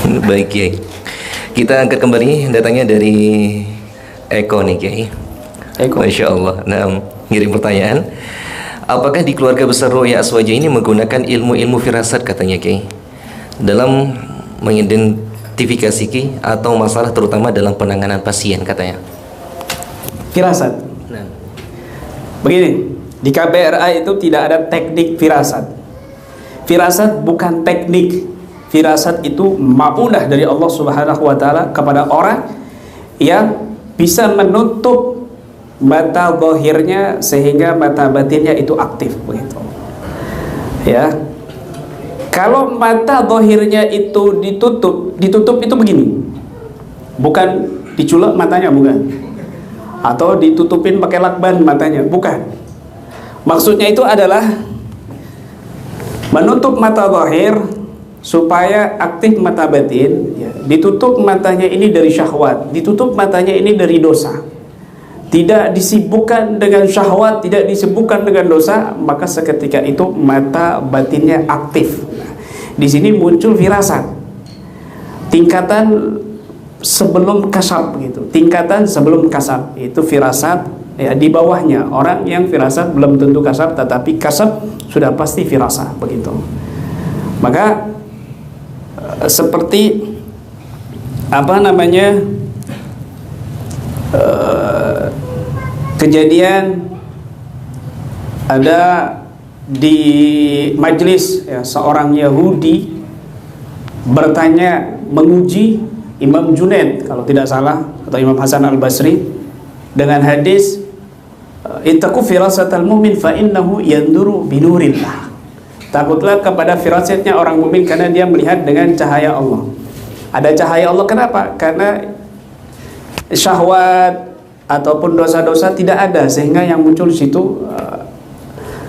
Baik Kiai, kita angkat kembali datangnya dari Eko nih Kiai. Eko. Masya Allah. Nah, ngirim pertanyaan. Apakah di keluarga besar Roya Aswaja ini menggunakan ilmu-ilmu firasat katanya Kiai dalam mengidentifikasi Kiai atau masalah terutama dalam penanganan pasien katanya? Firasat. Nah. Begini, di KBRA itu tidak ada teknik firasat. Firasat bukan teknik. Firasat itu ma'unah dari Allah Subhanahu wa taala kepada orang yang bisa menutup mata zahirnya sehingga mata batinnya itu aktif begitu. Ya. Kalau mata zahirnya itu ditutup itu begini. Bukan diculek matanya, bukan. Atau ditutupin pakai lakban matanya, bukan. Maksudnya itu adalah menutup mata zahir supaya aktif mata batin, ya. Ditutup matanya ini dari syahwat, ditutup matanya ini dari dosa. Tidak disibukkan dengan syahwat, tidak disibukkan dengan dosa, maka seketika itu mata batinnya aktif. Nah, di sini muncul firasat. Tingkatan sebelum kasab gitu. Tingkatan sebelum kasab itu firasat, ya, di bawahnya orang yang firasat belum tentu kasab, tetapi kasab sudah pasti firasat begitu. Maka seperti apa namanya kejadian ada di majelis, ya, seorang Yahudi bertanya, menguji Imam Junaid kalau tidak salah, atau Imam Hasan Al-Basri dengan hadis ittaqu firasatal mu'min fa innahu yanduru binurillah. Takutlah kepada firasatnya orang mukmin karena dia melihat dengan cahaya Allah. Ada cahaya Allah, kenapa? Karena syahwat ataupun dosa-dosa tidak ada, sehingga yang muncul di situ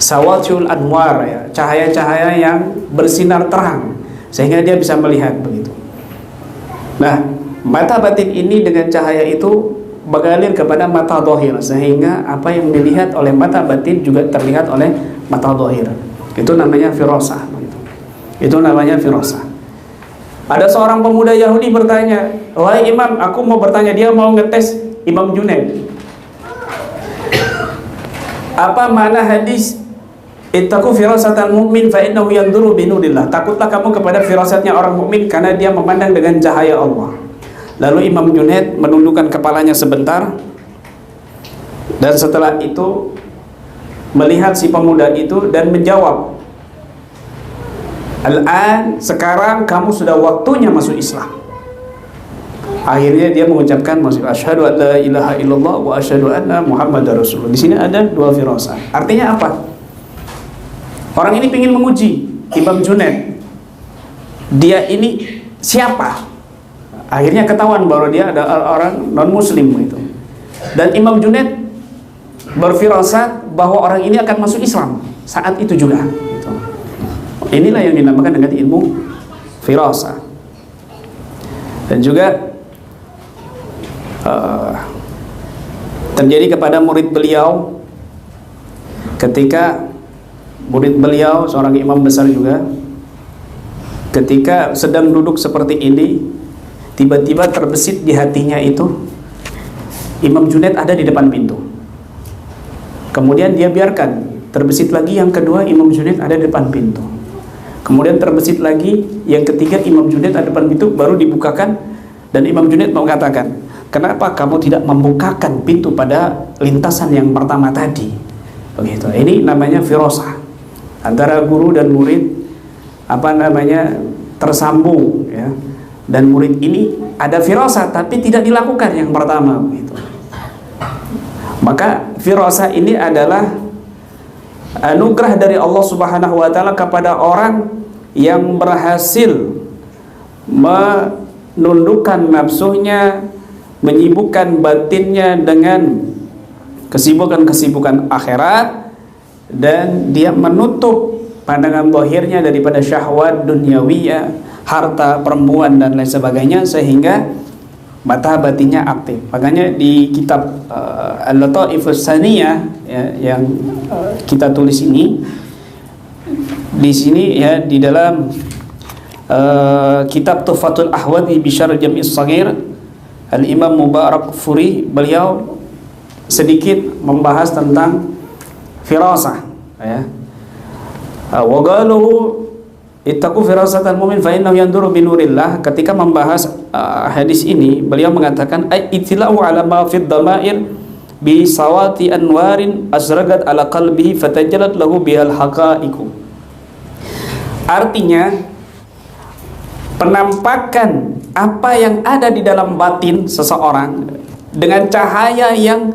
sawatul anwar, ya, cahaya-cahaya yang bersinar terang, sehingga dia bisa melihat begitu. Nah, mata batin ini dengan cahaya itu mengalir kepada mata zahir, sehingga apa yang dilihat oleh mata batin juga terlihat oleh mata zahir. Itu namanya firasah. Itu namanya firasah. Ada seorang pemuda Yahudi bertanya, "Wahai Imam, aku mau bertanya," dia mau ngetes Imam Junaid. Apa makna hadis ittaqu firasatal mu'min fa innahu yanzuru binurillah? Takutlah kamu kepada firasatnya orang mukmin karena dia memandang dengan cahaya Allah. Lalu Imam Junaid menundukkan kepalanya sebentar, dan setelah itu melihat si pemuda itu dan menjawab, "Al-an, sekarang kamu sudah waktunya masuk Islam." Akhirnya dia mengucapkan asyhadu an la ilaha illallah wa asyhadu anna muhammadar rasulullah. Di sini ada dua firasat. Artinya apa? Orang ini ingin menguji Imam Junaid. Dia ini siapa? Akhirnya ketahuan bahwa dia ada orang non muslim itu. Dan Imam Junaid berfirasat bahwa orang ini akan masuk Islam saat itu juga gitu. Inilah yang dinamakan dengan ilmu firasat. Dan juga terjadi kepada murid beliau, ketika murid beliau seorang imam besar juga, ketika sedang duduk seperti ini, tiba-tiba terbesit di hatinya itu Imam Junaid ada di depan pintu. Kemudian dia biarkan, terbesit lagi yang kedua, Imam Junaid ada di depan pintu. Kemudian terbesit lagi yang ketiga, Imam Junaid ada di depan pintu, baru dibukakan. Dan Imam Junaid mengatakan, "Kenapa kamu tidak membukakan pintu pada lintasan yang pertama tadi?" Begitu. Ini namanya firasah. Antara guru dan murid tersambung, ya. Dan murid ini ada firasat tapi tidak dilakukan yang pertama begitu. Maka firasat ini adalah anugerah dari Allah Subhanahu wa taala kepada orang yang berhasil menundukkan nafsunya, menyibukkan batinnya dengan kesibukan-kesibukan akhirat, dan dia menutup pandangan zahirnya daripada syahwat duniawiyah, harta, perempuan dan lain sebagainya, sehingga mata batinnya aktif. Makanya di kitab Al-Lataifus Saniyah, ya, yang kita tulis ini, di sini ya, di dalam kitab Tuhfatul Ahwadhi bi Syarh Jami' Shaghir, Al-Imam Mubarak Furi, beliau sedikit membahas tentang firasah, ya. Wa qalu ittaqu firasatal mu'min fa innahu yanduru bi nurillah. Ketika membahas hadis ini, beliau mengatakan ay itila'u ala ma fid dhamair bi sawati anwarin azragat ala qalbihi fatajallat lahu bihal haqa'iqu. Artinya, penampakan apa yang ada di dalam batin seseorang dengan cahaya yang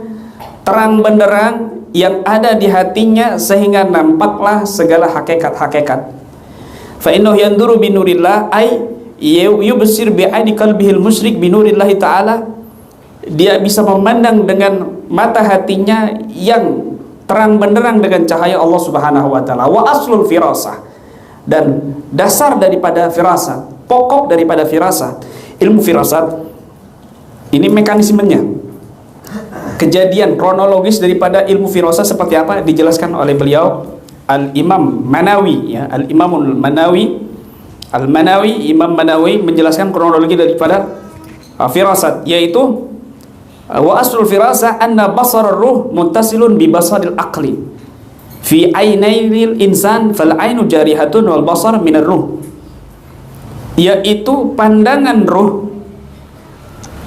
terang benderang yang ada di hatinya, sehingga nampaklah segala hakikat-hakikat. Fa innahu yanduru bi nurillah ay yubsir bi aini qalbihil musyrik bi nurillah ta'ala. Dia bisa memandang dengan mata hatinya yang terang benderang dengan cahaya Allah Subhanahu wa taala. Wa aslul firasah, dan dasar daripada firasat, pokok daripada firasat, ilmu firasat ini mekanismenya, kejadian kronologis daripada ilmu firasat seperti apa dijelaskan oleh beliau Al-Imam Manawi, ya, Al-Imamul Manawi, Al-Manawi, Imam Manawi menjelaskan kronologi daripada firasat, yaitu wa aslul firasah anna basar ruh muttasilun bi basaril aqli fi ainail insan fal ainu jarihatun wal basar minar ruh, yaitu pandangan ruh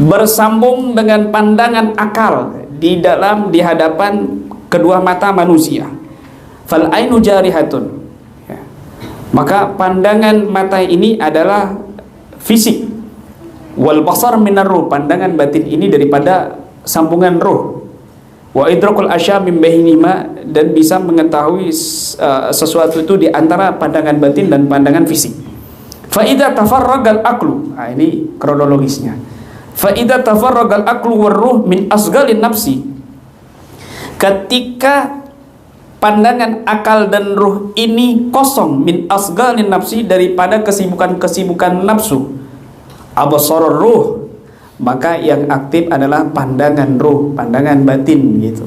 bersambung dengan pandangan akal di hadapan kedua mata manusia. Fal ainu jarihatun, ya. Maka pandangan mata ini adalah fisik. Wal basar minar ruh, pandangan batin ini daripada sambungan ruh. Wa idrakul asya min bainihima, dan bisa mengetahui sesuatu itu di antara pandangan batin dan pandangan fisik. Fa idza tafarragal aqlu, nah ini kronologisnya. Fa idza tafarragal aqlu war ruh min asghalin nafsi, ketika pandangan akal dan ruh ini kosong, min asghalin nafsi, daripada kesibukan-kesibukan nafsu, abasarur ruh, maka yang aktif adalah pandangan ruh, pandangan batin gitu.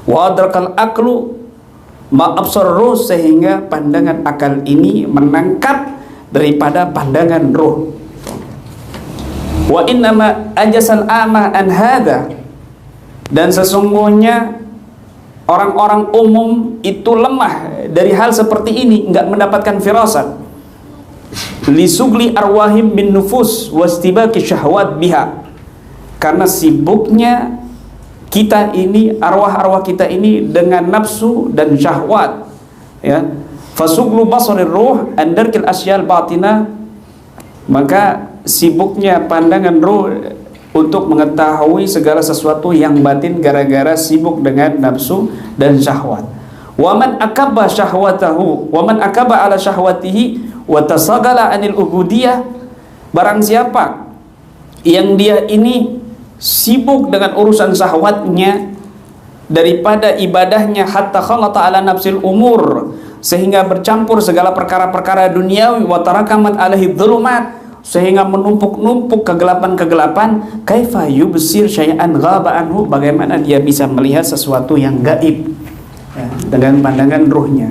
Wa adrakal aqlu ma absar ruh, sehingga pandangan akal ini menangkap daripada pandangan ruh. Wa innama ajasal ama an hadza, dan sesungguhnya orang-orang umum itu lemah dari hal seperti ini, enggak mendapatkan firasat. Lisugli arwahim bin nufus wastibaki syahwat biha, karena sibuknya kita ini, arwah-arwah kita ini dengan nafsu dan syahwat, ya. Fasuglu basarir ruh andarkil asyal batina, maka sibuknya pandangan ruh untuk mengetahui segala sesuatu yang batin gara-gara sibuk dengan nafsu dan syahwat. Waman akaba syahwatahu, waman akaba ala syahwatihi wa tasagala anil ubudiyah, barang siapa yang dia ini sibuk dengan urusan syahwatnya daripada ibadahnya, hatta khalata ala nafsil umur, sehingga bercampur segala perkara-perkara duniawi, wa tarakamat alaihi dhulumat, sehingga menumpuk-numpuk kegelapan-kegelapan, kaifa yubsir syai'an ghaba anhu, bagaimana dia bisa melihat sesuatu yang gaib, ya, dengan pandangan ruhnya.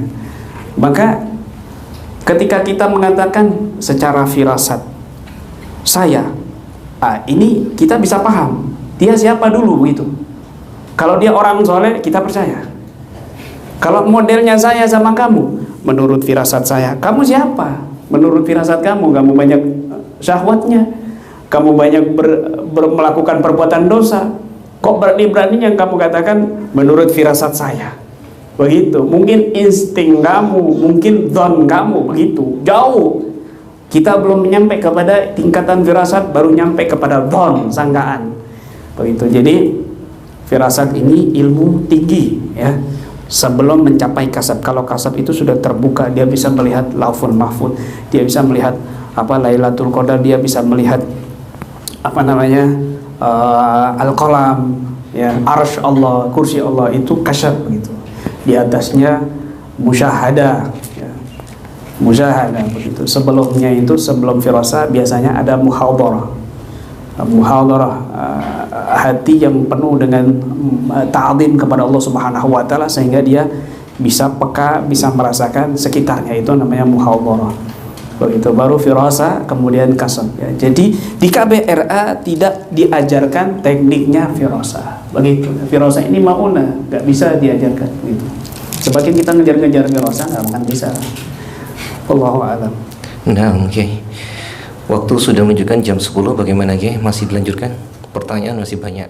Maka ketika kita mengatakan secara firasat saya, ini kita bisa paham dia siapa dulu begitu. Kalau dia orang soleh kita percaya. Kalau modelnya saya sama kamu, menurut firasat saya, kamu siapa? Menurut firasat kamu, kamu banyak syahwatnya, kamu banyak melakukan perbuatan dosa. Kok berani-beraninya kamu katakan menurut firasat saya? Begitu. Mungkin insting kamu, mungkin dzan kamu, begitu. Jauh. Kita belum nyampe kepada tingkatan firasat, baru nyampe kepada dzan, sangkaan. Begitu. Jadi firasat ini ilmu tinggi, ya. Sebelum mencapai kasab. Kalau kasab itu sudah terbuka, dia bisa melihat lauful mahfud, dia bisa melihat Lailatul Qadar, dia bisa melihat al-qalam, ya, arsy Allah, kursi Allah, itu kasyaf begitu. Di atasnya musyahadah, ya. Musyahadah begitu. Sebelumnya itu, sebelum firasat biasanya ada muhadharah, hati yang penuh dengan ta'zim kepada Allah Subhanahu wa taala, sehingga dia bisa peka, bisa merasakan sekitarnya, itu namanya muhadharah. begitu, baru firasa, kemudian kasab ya. Jadi di KBRA tidak diajarkan tekniknya firasa, begitu. Firasa ini mauna, nggak bisa diajarkan gitu. Semakin kita ngejar-ngejar firasa nggak akan bisa. Wallahu a'lam. Nah, oke. Waktu sudah menunjukkan jam 10, bagaimana, Ki? Masih dilanjutkan? Pertanyaan masih banyak.